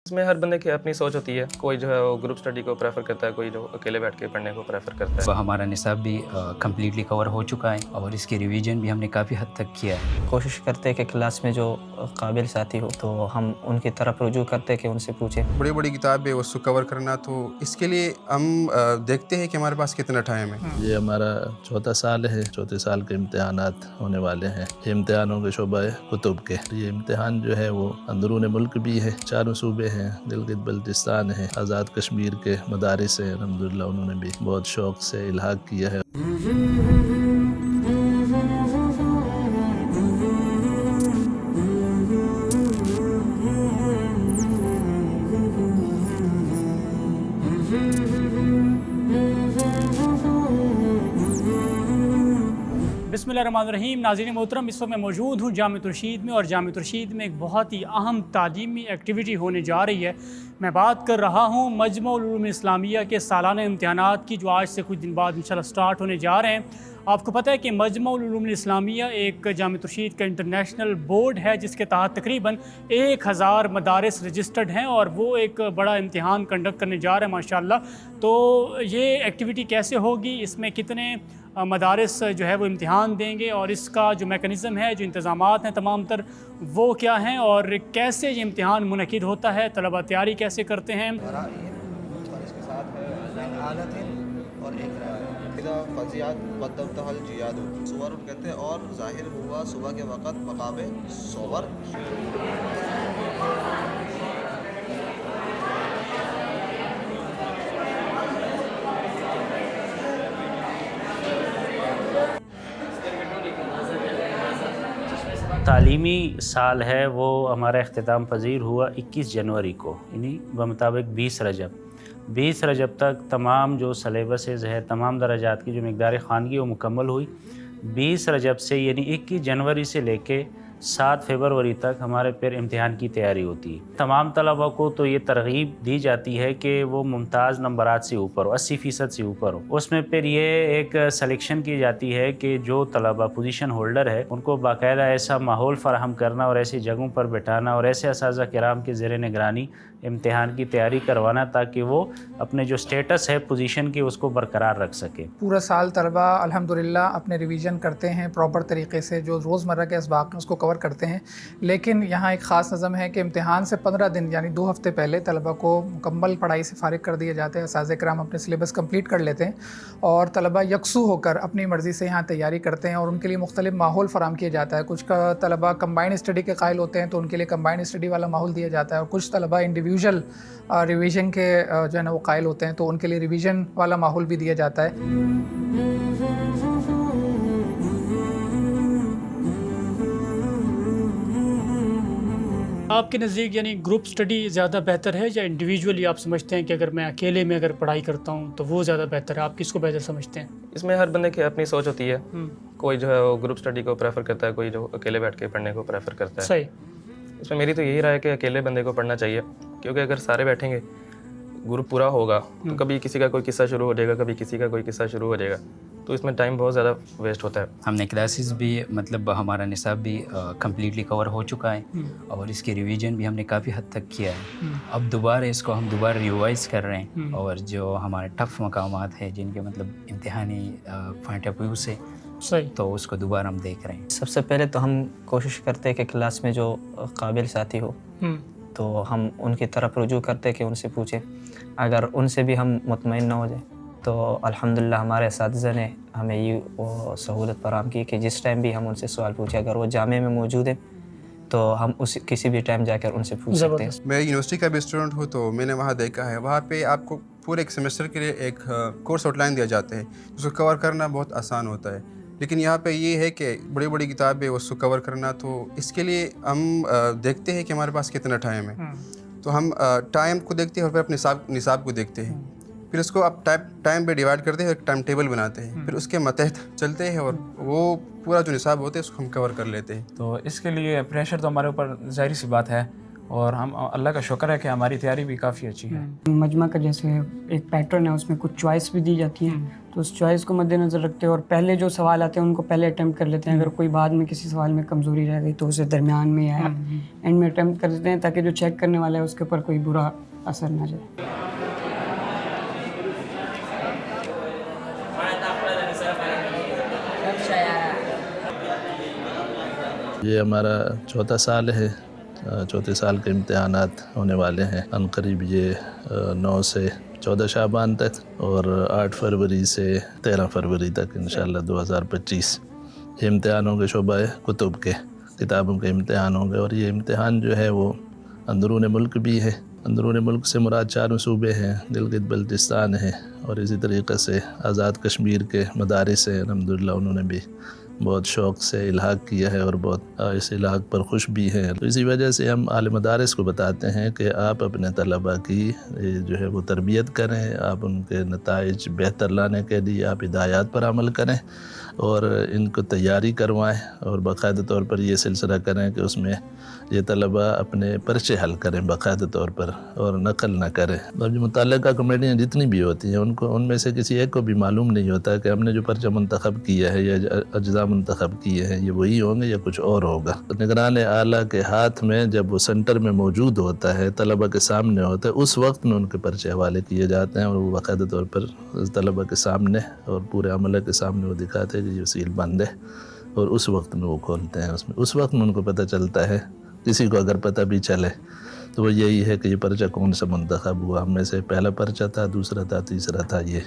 اس میں ہر بندے کی اپنی سوچ ہوتی ہے. کوئی جو ہے وہ گروپ اسٹڈی کو پریفر کرتا ہے, کوئی جو اکیلے بیٹھ کے پڑھنے کو پریفر کرتا ہے. ہمارا نصاب بھی کمپلیٹلی کور ہو چکا ہے اور اس کی ریویژن بھی ہم نے کافی حد تک کیا ہے. کوشش کرتے کہ کلاس میں جو قابل ساتھی ہو تو ہم ان کی طرف رجوع کرتے کہ ان سے پوچھیں. بڑی بڑی کتابیں اس کو کور کرنا, تو اس کے لیے ہم دیکھتے ہیں کہ ہمارے پاس کتنا ٹائم ہے. یہ ہمارا چوتھا سال ہے. چوتھے سال کے امتحانات ہونے والے ہیں. یہ امتحانوں کے شعبہ کتب کے. یہ امتحان جو ہے وہ اندرون ملک بھی ہے. 4 صوبے ہیں, گلگت بلتستان ہے, آزاد کشمیر کے مدارس ہیں. الحمدللہ انہوں نے بھی بہت شوق سے الحاق کیا ہے. بسم اللہ الرحمن الرحیم. ناظرین محترم, اس وقت میں موجود ہوں جامعۃ الرشید میں, اور جامعۃ الرشید میں ایک بہت ہی اہم تعلیمی ایکٹیویٹی ہونے جا رہی ہے. میں بات کر رہا ہوں مجمع العلوم الاسلامیہ کے سالانہ امتحانات کی, جو آج سے کچھ دن بعد انشاءاللہ سٹارٹ ہونے جا رہے ہیں. آپ کو پتہ ہے کہ مجمع العلوم الاسلامیہ ایک جامعۃ الرشید کا انٹرنیشنل بورڈ ہے, جس کے تحت تقریباً 1000 مدارس رجسٹرڈ ہیں, اور وہ ایک بڑا امتحان کنڈکٹ کرنے جا رہے ہیں ماشاءاللہ. تو یہ ایکٹیویٹی کیسے ہوگی, اس میں کتنے مدارس جو ہے وہ امتحان دیں گے, اور اس کا جو میکنزم ہے, جو انتظامات ہیں تمام تر, وہ کیا ہیں, اور کیسے یہ امتحان منعقد ہوتا ہے, طلبہ تیاری کیسے کرتے ہیں. اور اس کے ساتھ آلت اور ایک فضیات قدمتها الجیاد صور کہتے ہیں, اور ظاہر ہوا صبح کے وقت مقام صور. تعلیمی سال ہے وہ ہمارا اختتام پذیر ہوا 21 جنوری کو, یعنی بمطابق 20 رجب تک تمام جو سلیبسز ہے, تمام درجات کی جو مقدار خواندگی وہ مکمل ہوئی. 20 رجب سے یعنی 21 جنوری سے لے کے 7 فروری تک ہمارے پھر امتحان کی تیاری ہوتی ہے. تمام طلبہ کو تو یہ ترغیب دی جاتی ہے کہ وہ ممتاز نمبرات سے اوپر ہو, 80% سے اوپر ہو. اس میں پھر یہ ایک سلیکشن کی جاتی ہے کہ جو طلبہ پوزیشن ہولڈر ہے ان کو باقاعدہ ایسا ماحول فراہم کرنا اور ایسی جگہوں پر بٹھانا اور ایسے اساتذہ کرام کے زیر نگرانی امتحان کی تیاری کروانا, تاکہ وہ اپنے جو سٹیٹس ہے پوزیشن کی اس کو برقرار رکھ سکے. پورا سال طلبہ الحمدللہ اپنے ریویژن کرتے ہیں پراپر طریقے سے, جو روزمرہ کے اسباق ہیں اس کو کور کرتے ہیں. لیکن یہاں ایک خاص نظم ہے کہ امتحان سے 15 دن یعنی 2 ہفتے پہلے طلبہ کو مکمل پڑھائی سے فارغ کر دیے جاتے ہیں. اساتذہ کرام اپنے سلیبس کمپلیٹ کر لیتے ہیں, اور طلبہ یکسو ہو کر اپنی مرضی سے یہاں تیاری کرتے ہیں, اور ان کے لیے مختلف ماحول فراہم کیا جاتا ہے. کچھ طلبہ کمبائنڈ اسٹڈی کے قائل ہوتے ہیں تو ان کے لیے کمبائنڈ اسٹڈی والا ماحول دیا جاتا ہے, اور کچھ طلبہ انڈیویژل ریویژن کے جو ہے نا وہ قائل ہوتے ہیں تو ان کے لیے ریویژن والا ماحول بھی دیا جاتا ہے. آپ کے نزدیک یعنی گروپ سٹڈی زیادہ بہتر ہے, یا انڈیویجولی آپ سمجھتے ہیں کہ اگر میں اکیلے میں اگر پڑھائی کرتا ہوں تو وہ زیادہ بہتر ہے؟ آپ کس کو بہتر سمجھتے ہیں؟ اس میں ہر بندے کی اپنی سوچ ہوتی ہے. کوئی جو ہے وہ گروپ اسٹڈی کو پریفر کرتا ہے, کوئی جو اکیلے بیٹھ کے پڑھنے کو پریفر کرتا ہے. صحیح. اس میں میری تو یہی رائے ہے کہ اکیلے بندے کو پڑھنا چاہیے, کیونکہ اگر سارے بیٹھیں گے, گروپ پورا ہوگا, تو کبھی کسی کا کوئی قصہ شروع ہو جائے گا, کبھی کسی کا کوئی قصہ شروع ہو جائے گا, تو اس میں ٹائم بہت زیادہ ویسٹ ہوتا ہے. ہم نے کلاسز بھی مطلب ہمارا نصاب بھی کمپلیٹلی کور ہو چکا ہے, اور اس کی ریویژن بھی ہم نے کافی حد تک کیا ہے. اب دوبارہ اس کو ہم دوبارہ ریوائز کر رہے ہیں, اور جو ہمارے ٹف مقامات ہیں جن کے مطلب امتحانی پوائنٹ آف ویو سے, صحیح, تو اس کو دوبارہ ہم دیکھ رہے ہیں. سب سے پہلے تو ہم کوشش کرتے کہ کلاس میں جو قابل ساتھی ہو تو ہم ان کی طرف رجوع کرتے کہ ان سے پوچھیں. اگر ان سے بھی ہم مطمئن نہ ہو جائیں تو الحمدللہ ہمارے اساتذہ نے ہمیں یہ وہ سہولت فراہم کی کہ جس ٹائم بھی ہم ان سے سوال پوچھیں, اگر وہ جامعہ میں موجود ہیں تو ہم کسی بھی ٹائم جا کر ان سے پوچھ سکتے ہیں. میں یونیورسٹی کا بھی اسٹوڈنٹ ہوں, تو میں نے وہاں دیکھا ہے, وہاں پہ آپ کو پورے ایک سیمسٹر کے لیے ایک کورس آؤٹ لائن دیا جاتا ہے, جس کو کور کرنا بہت آسان ہوتا ہے. لیکن یہاں پہ یہ ہے کہ بڑی بڑی کتابیں اس کو کور کرنا, تو اس کے لیے ہم دیکھتے ہیں کہ ہمارے پاس کتنا ٹائم ہے. تو ہم ٹائم کو دیکھتے ہیں اور پھر اپنے نصاب کو دیکھتے ہیں, پھر اس کو آپ ٹائم پہ ڈیوائڈ کرتے ہیں, ایک ٹائم ٹیبل بناتے ہیں, پھر اس کے متحد چلتے ہیں, اور وہ پورا جو نصاب ہوتا ہے اس کو ہم کور کر لیتے ہیں. تو اس کے لیے پریشر تو ہمارے اوپر ظاہری سی بات ہے, اور ہم اللہ کا شکر ہے کہ ہماری تیاری بھی کافی اچھی ہے. مجمع کا جیسے ایک پیٹرن ہے، اس میں کچھ چوائس بھی دی جاتی ہیں، تو اس چوائس کو مد نظر رکھتے ہیں اور پہلے جو سوال آتے ہیں ان کو پہلے اٹیمپٹ کر لیتے ہیں. اگر کوئی بعد میں کسی سوال میں کمزوری رہ گئی تو اسے درمیان میں یا اینڈ میں اٹیمپٹ کر دیتے ہیں تاکہ جو چیک کرنے والا ہے اس کے اوپر کوئی برا اثر نہ جائے. یہ ہمارا چوتھا سال ہے. چوتھے سال کے امتحانات ہونے والے ہیں عنقریب، یہ 9 سے 14 شعبان تک اور 8 فروری سے 13 فروری تک انشاءاللہ 2025. یہ امتحانوں کے شعبہ کتب کے کتابوں کے امتحان ہوں گے، اور یہ امتحان جو ہے وہ اندرون ملک بھی ہے. اندرون ملک سے مراد 4 صوبے ہیں، گلگت بلتستان ہے، اور اسی طریقے سے آزاد کشمیر کے مدارس ہیں. الحمدللہ انہوں نے بھی بہت شوق سے الحاق کیا ہے اور بہت اس الحاق پر خوش بھی ہیں. تو اسی وجہ سے ہم اعلی مدارس کو بتاتے ہیں کہ آپ اپنے طلباء کی جو ہے وہ تربیت کریں، آپ ان کے نتائج بہتر لانے کے لیے آپ ہدایات پر عمل کریں اور ان کو تیاری کروائیں، اور باقاعدہ طور پر یہ سلسلہ کریں کہ اس میں یہ طلباء اپنے پرچے حل کریں باقاعدہ طور پر اور نقل نہ کریں. اور جو متعلقہ کمیٹیاں جتنی بھی ہوتی ہیں ان میں سے کسی ایک کو بھی معلوم نہیں ہوتا کہ ہم نے جو پرچہ منتخب کیا ہے یا اجزاء منتخب کیے ہیں یہ وہی ہوں گے یا کچھ اور ہوگا. نگران اعلیٰ کے ہاتھ میں جب وہ سینٹر میں موجود ہوتا ہے، طلباء کے سامنے ہوتا ہے، اس وقت میں ان کے پرچے حوالے کیے جاتے ہیں اور وہ باقاعدہ طور پر طلباء کے سامنے اور پورے عملے کے سامنے وہ دکھاتے ہیں کہ یہ سیل بند ہے، اور اس وقت میں وہ کھولتے ہیں. اس وقت میں ان کو پتہ چلتا ہے. کسی کو اگر پتہ بھی چلے تو وہ یہی ہے کہ یہ پرچہ کون سا منتخب ہوا، ہم میں سے پہلا پرچہ تھا، دوسرا تھا، تیسرا تھا. یہ